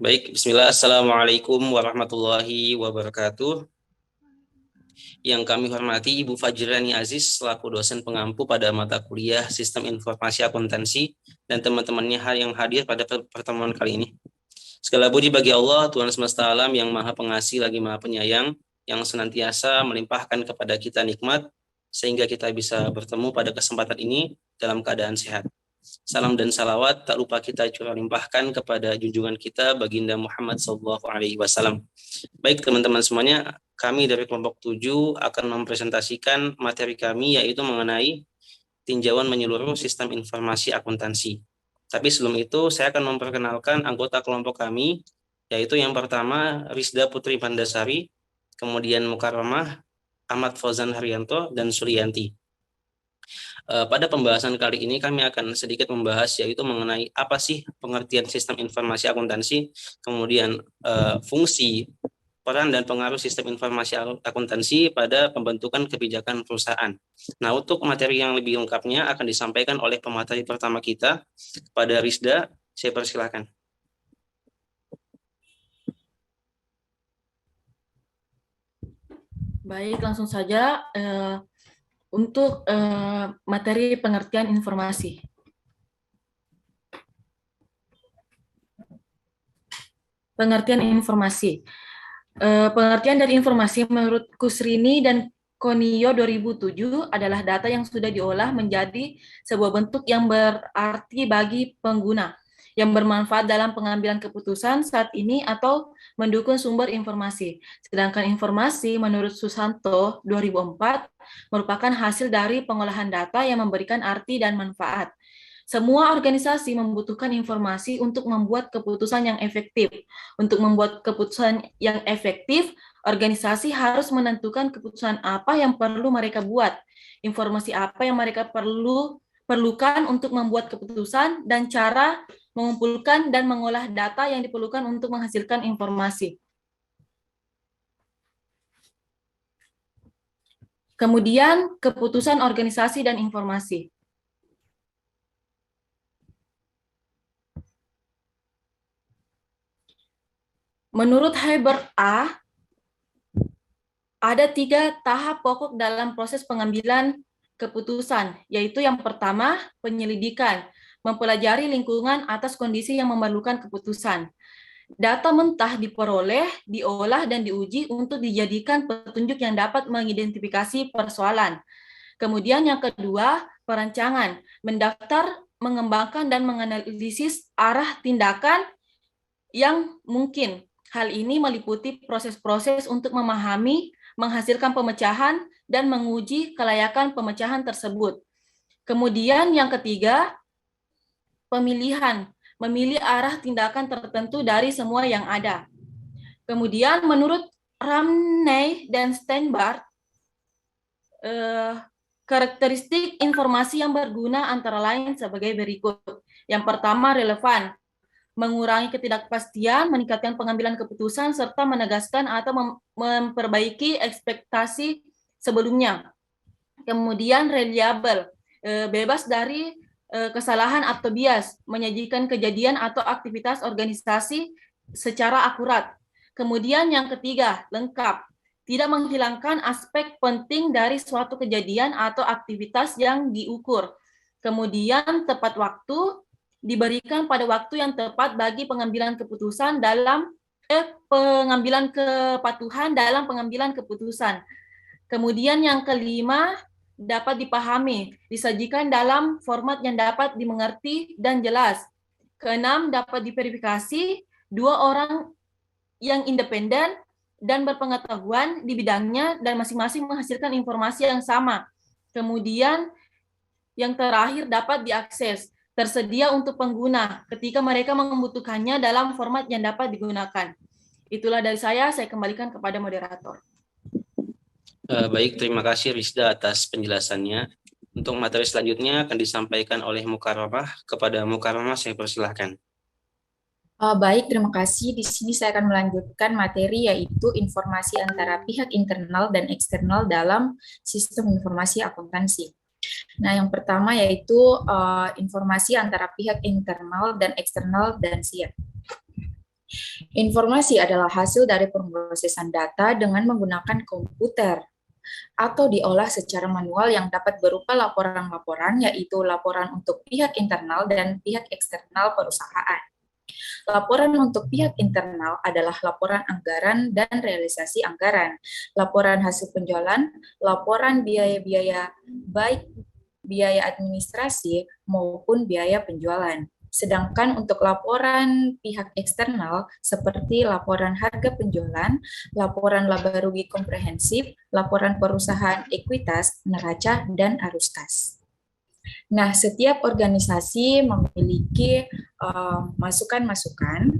Baik, bismillah. Assalamualaikum warahmatullahi wabarakatuh. Yang kami hormati Ibu Fajrani Aziz selaku dosen pengampu pada mata kuliah Sistem Informasi Akuntansi dan teman-temannya yang hadir pada pertemuan kali ini. Segala puji bagi Allah, Tuhan semesta alam yang maha pengasih lagi maha penyayang, yang senantiasa melimpahkan kepada kita nikmat, sehingga kita bisa bertemu pada kesempatan ini dalam keadaan sehat. Salam dan salawat tak lupa kita curah limpahkan kepada junjungan kita Baginda Muhammad SAW. Baik teman-teman semuanya, kami dari kelompok 7 akan mempresentasikan materi kami yaitu mengenai tinjauan menyeluruh sistem informasi akuntansi. Tapi sebelum itu saya akan memperkenalkan anggota kelompok kami, yaitu yang pertama Rizda Putri Pandasari, kemudian Mukarramah, Ahmad Fauzan Haryanto, dan Suryanti. Pada pembahasan kali ini kami akan sedikit membahas yaitu mengenai apa sih pengertian sistem informasi akuntansi, kemudian fungsi, peran dan pengaruh sistem informasi akuntansi pada pembentukan kebijakan perusahaan. Nah, untuk materi yang lebih lengkapnya akan disampaikan oleh pemateri pertama kita, pada Rizda. Saya persilakan. Baik, langsung saja untuk materi pengertian informasi. Pengertian informasi. Pengertian dari informasi menurut Kusrini dan Konio 2007 adalah data yang sudah diolah menjadi sebuah bentuk yang berarti bagi pengguna, yang bermanfaat dalam pengambilan keputusan saat ini atau mendukung sumber informasi. Sedangkan informasi menurut Susanto 2004 merupakan hasil dari pengolahan data yang memberikan arti dan manfaat. Semua organisasi membutuhkan informasi untuk membuat keputusan yang efektif. Untuk membuat keputusan yang efektif, organisasi harus menentukan keputusan apa yang perlu mereka buat, informasi apa yang mereka perlukan untuk membuat keputusan, dan cara mengumpulkan dan mengolah data yang diperlukan untuk menghasilkan informasi. Kemudian, keputusan organisasi dan informasi. Menurut Herbert A., ada 3 tahap pokok dalam proses pengambilan keputusan, yaitu yang pertama, penyelidikan, mempelajari lingkungan atas kondisi yang memerlukan keputusan. Data mentah diperoleh, diolah, dan diuji untuk dijadikan petunjuk yang dapat mengidentifikasi persoalan. Kemudian yang kedua, perancangan, mendaftar, mengembangkan, dan menganalisis arah tindakan yang mungkin. Hal ini meliputi proses-proses untuk memahami, menghasilkan pemecahan, dan menguji kelayakan pemecahan tersebut. Kemudian yang ketiga, pemilihan, memilih arah tindakan tertentu dari semua yang ada. Kemudian menurut Ramney dan Steinbart, karakteristik informasi yang berguna antara lain sebagai berikut. Yang pertama, relevan, mengurangi ketidakpastian, meningkatkan pengambilan keputusan, serta menegaskan atau memperbaiki ekspektasi sebelumnya. Kemudian reliable, bebas dari kesalahan atau bias, menyajikan kejadian atau aktivitas organisasi secara akurat. Kemudian yang ketiga, lengkap, tidak menghilangkan aspek penting dari suatu kejadian atau aktivitas yang diukur. Kemudian tepat waktu, diberikan pada waktu yang tepat bagi pengambilan keputusan dalam pengambilan kepatuhan dalam pengambilan keputusan. Kemudian yang kelima, dapat dipahami, disajikan dalam format yang dapat dimengerti dan jelas. Keenam, dapat diverifikasi 2 orang yang independen dan berpengetahuan di bidangnya dan masing-masing menghasilkan informasi yang sama. Kemudian yang terakhir, dapat diakses, tersedia untuk pengguna ketika mereka membutuhkannya dalam format yang dapat digunakan. Itulah dari saya kembalikan kepada moderator. Baik, terima kasih Rizda atas penjelasannya. Untuk materi selanjutnya akan disampaikan oleh Mukarramah. Kepada Mukarramah saya persilahkan. Baik, terima kasih. Di sini saya akan melanjutkan materi yaitu informasi antara pihak internal dan eksternal dalam sistem informasi akuntansi. Nah, yang pertama yaitu informasi antara pihak internal dan eksternal dan SIA. Informasi adalah hasil dari pemrosesan data dengan menggunakan komputer atau diolah secara manual yang dapat berupa laporan-laporan, yaitu laporan untuk pihak internal dan pihak eksternal perusahaan. Laporan untuk pihak internal adalah laporan anggaran dan realisasi anggaran, laporan hasil penjualan, laporan biaya-biaya baik biaya administrasi maupun biaya penjualan. Sedangkan untuk laporan pihak eksternal seperti laporan harga penjualan, laporan laba rugi komprehensif, laporan perusahaan ekuitas, neraca, dan arus kas. Nah, setiap organisasi memiliki masukan-masukan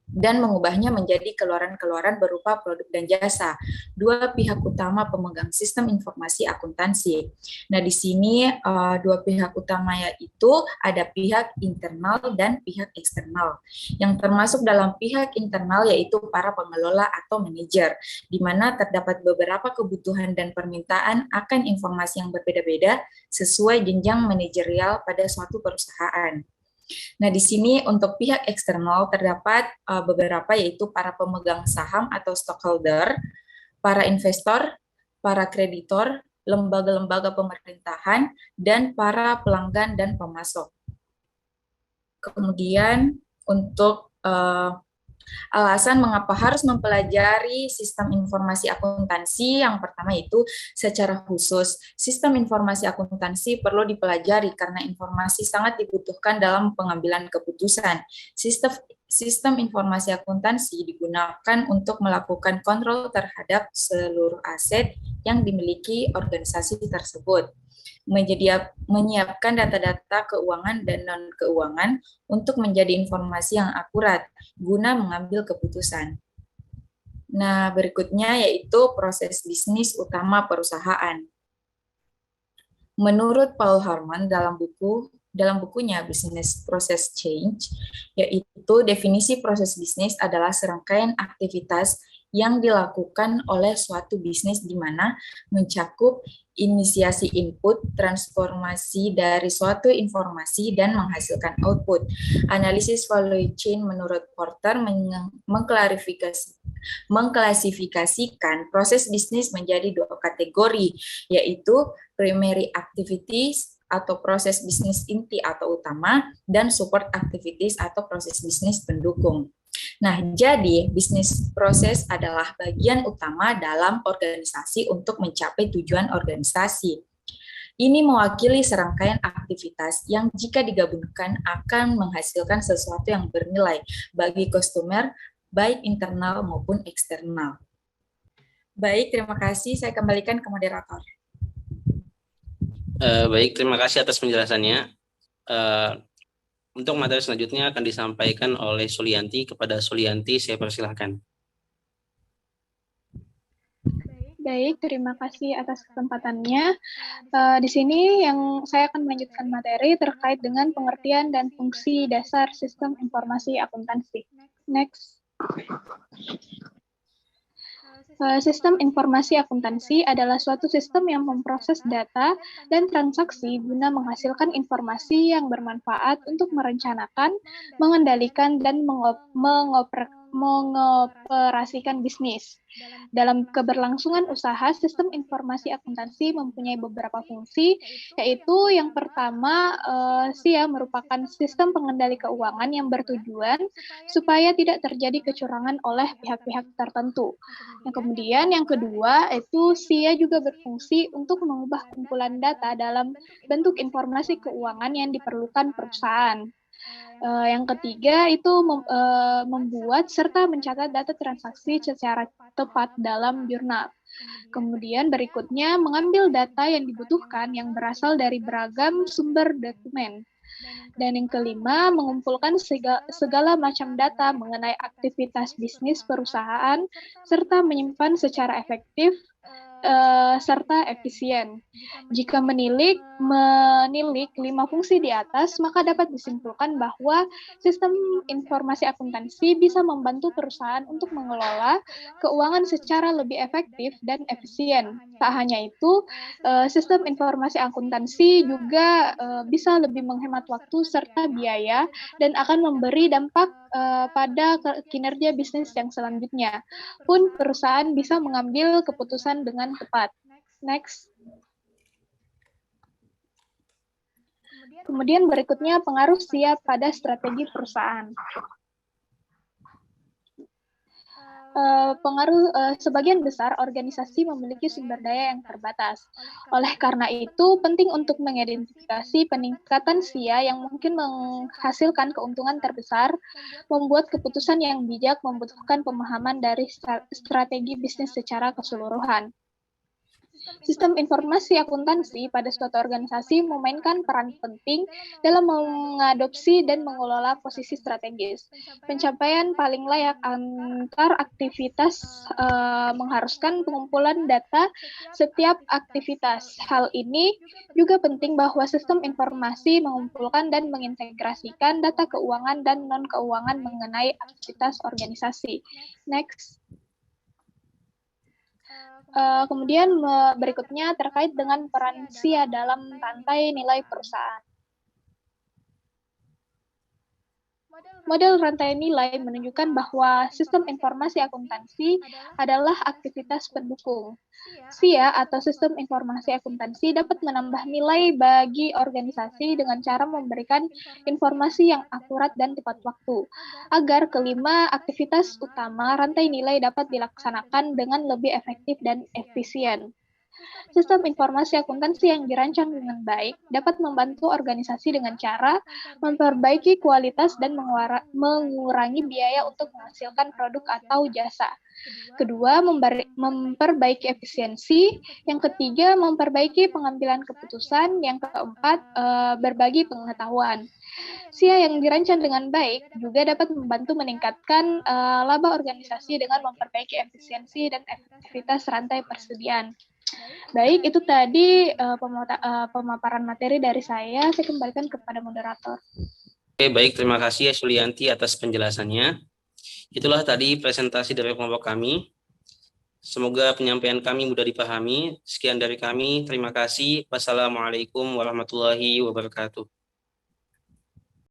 dan mengubahnya menjadi keluaran-keluaran berupa produk dan jasa. Dua pihak utama pemegang sistem informasi akuntansi. Nah, di sini dua pihak utama yaitu ada pihak internal dan pihak eksternal. Yang termasuk dalam pihak internal yaitu para pengelola atau manajer, di mana terdapat beberapa kebutuhan dan permintaan akan informasi yang berbeda-beda sesuai jenjang manajerial pada suatu perusahaan. Nah, di sini untuk pihak eksternal terdapat beberapa yaitu para pemegang saham atau stockholder, para investor, para kreditor, lembaga-lembaga pemerintahan, dan para pelanggan dan pemasok. Kemudian untuk alasan mengapa harus mempelajari sistem informasi akuntansi, yang pertama itu secara khusus sistem informasi akuntansi perlu dipelajari karena informasi sangat dibutuhkan dalam pengambilan keputusan. Sistem informasi akuntansi digunakan untuk melakukan kontrol terhadap seluruh aset yang dimiliki organisasi tersebut, menyiapkan data-data keuangan dan non-keuangan untuk menjadi informasi yang akurat guna mengambil keputusan. Nah, berikutnya yaitu proses bisnis utama perusahaan. Menurut Paul Harmon dalam bukunya Business Process Change, yaitu definisi proses bisnis adalah serangkaian aktivitas yang dilakukan oleh suatu bisnis di mana mencakup inisiasi input, transformasi dari suatu informasi, dan menghasilkan output. Analisis value chain menurut Porter mengklasifikasikan proses bisnis menjadi dua kategori, yaitu primary activities atau proses bisnis inti atau utama, dan support activities atau proses bisnis pendukung. Nah, jadi bisnis proses adalah bagian utama dalam organisasi untuk mencapai tujuan organisasi. Ini mewakili serangkaian aktivitas yang jika digabungkan akan menghasilkan sesuatu yang bernilai bagi customer, baik internal maupun eksternal. Baik, terima kasih. Saya kembalikan ke moderator. Baik, terima kasih atas penjelasannya. Untuk materi selanjutnya akan disampaikan oleh Sulianti. Kepada Sulianti, saya persilahkan. Baik, terima kasih atas kesempatannya. Di sini yang saya akan melanjutkan materi terkait dengan pengertian dan fungsi dasar sistem informasi akuntansi. Next. Sistem informasi akuntansi adalah suatu sistem yang memproses data dan transaksi guna menghasilkan informasi yang bermanfaat untuk merencanakan, mengendalikan, dan mengoperasikan bisnis. Dalam keberlangsungan usaha, sistem informasi akuntansi mempunyai beberapa fungsi, yaitu yang pertama, SIA merupakan sistem pengendali keuangan yang bertujuan supaya tidak terjadi kecurangan oleh pihak-pihak tertentu. Kemudian yang kedua, itu SIA juga berfungsi untuk mengubah kumpulan data dalam bentuk informasi keuangan yang diperlukan perusahaan. Yang ketiga itu membuat serta mencatat data transaksi secara tepat dalam jurnal. Kemudian berikutnya mengambil data yang dibutuhkan yang berasal dari beragam sumber dokumen. Dan yang kelima mengumpulkan segala macam data mengenai aktivitas bisnis perusahaan serta menyimpan secara efektif serta efisien. Jika menilik 5 fungsi di atas, maka dapat disimpulkan bahwa sistem informasi akuntansi bisa membantu perusahaan untuk mengelola keuangan secara lebih efektif dan efisien. Tak hanya itu, sistem informasi akuntansi juga bisa lebih menghemat waktu serta biaya dan akan memberi dampak pada kinerja bisnis yang selanjutnya, pun perusahaan bisa mengambil keputusan dengan tepat. Next. Kemudian berikutnya pengaruh SIA pada strategi perusahaan. Sebagian besar organisasi memiliki sumber daya yang terbatas. Oleh karena itu, penting untuk mengidentifikasi peningkatan SIA yang mungkin menghasilkan keuntungan terbesar. Membuat keputusan yang bijak membutuhkan pemahaman dari strategi bisnis secara keseluruhan. Sistem informasi akuntansi pada suatu organisasi memainkan peran penting dalam mengadopsi dan mengelola posisi strategis. Pencapaian paling layak antar aktivitas mengharuskan pengumpulan data setiap aktivitas. Hal ini juga penting bahwa sistem informasi mengumpulkan dan mengintegrasikan data keuangan dan non-keuangan mengenai aktivitas organisasi. Next. Kemudian berikutnya terkait dengan peran SIA dalam rantai nilai perusahaan. Model rantai nilai menunjukkan bahwa sistem informasi akuntansi adalah aktivitas pendukung. SIA atau sistem informasi akuntansi dapat menambah nilai bagi organisasi dengan cara memberikan informasi yang akurat dan tepat waktu, agar kelima aktivitas utama rantai nilai dapat dilaksanakan dengan lebih efektif dan efisien. Sistem informasi akuntansi yang dirancang dengan baik dapat membantu organisasi dengan cara memperbaiki kualitas dan mengurangi biaya untuk menghasilkan produk atau jasa. Kedua, memperbaiki efisiensi. Yang ketiga, memperbaiki pengambilan keputusan. Yang keempat, berbagi pengetahuan. SIA yang dirancang dengan baik juga dapat membantu meningkatkan laba organisasi dengan memperbaiki efisiensi dan efektivitas rantai persediaan. Baik, itu tadi pemaparan materi dari saya. Saya kembalikan kepada moderator. Oke, baik. Terima kasih ya Sulianti atas penjelasannya. Itulah tadi presentasi dari kelompok kami. Semoga penyampaian kami mudah dipahami. Sekian dari kami. Terima kasih. Wassalamualaikum warahmatullahi wabarakatuh.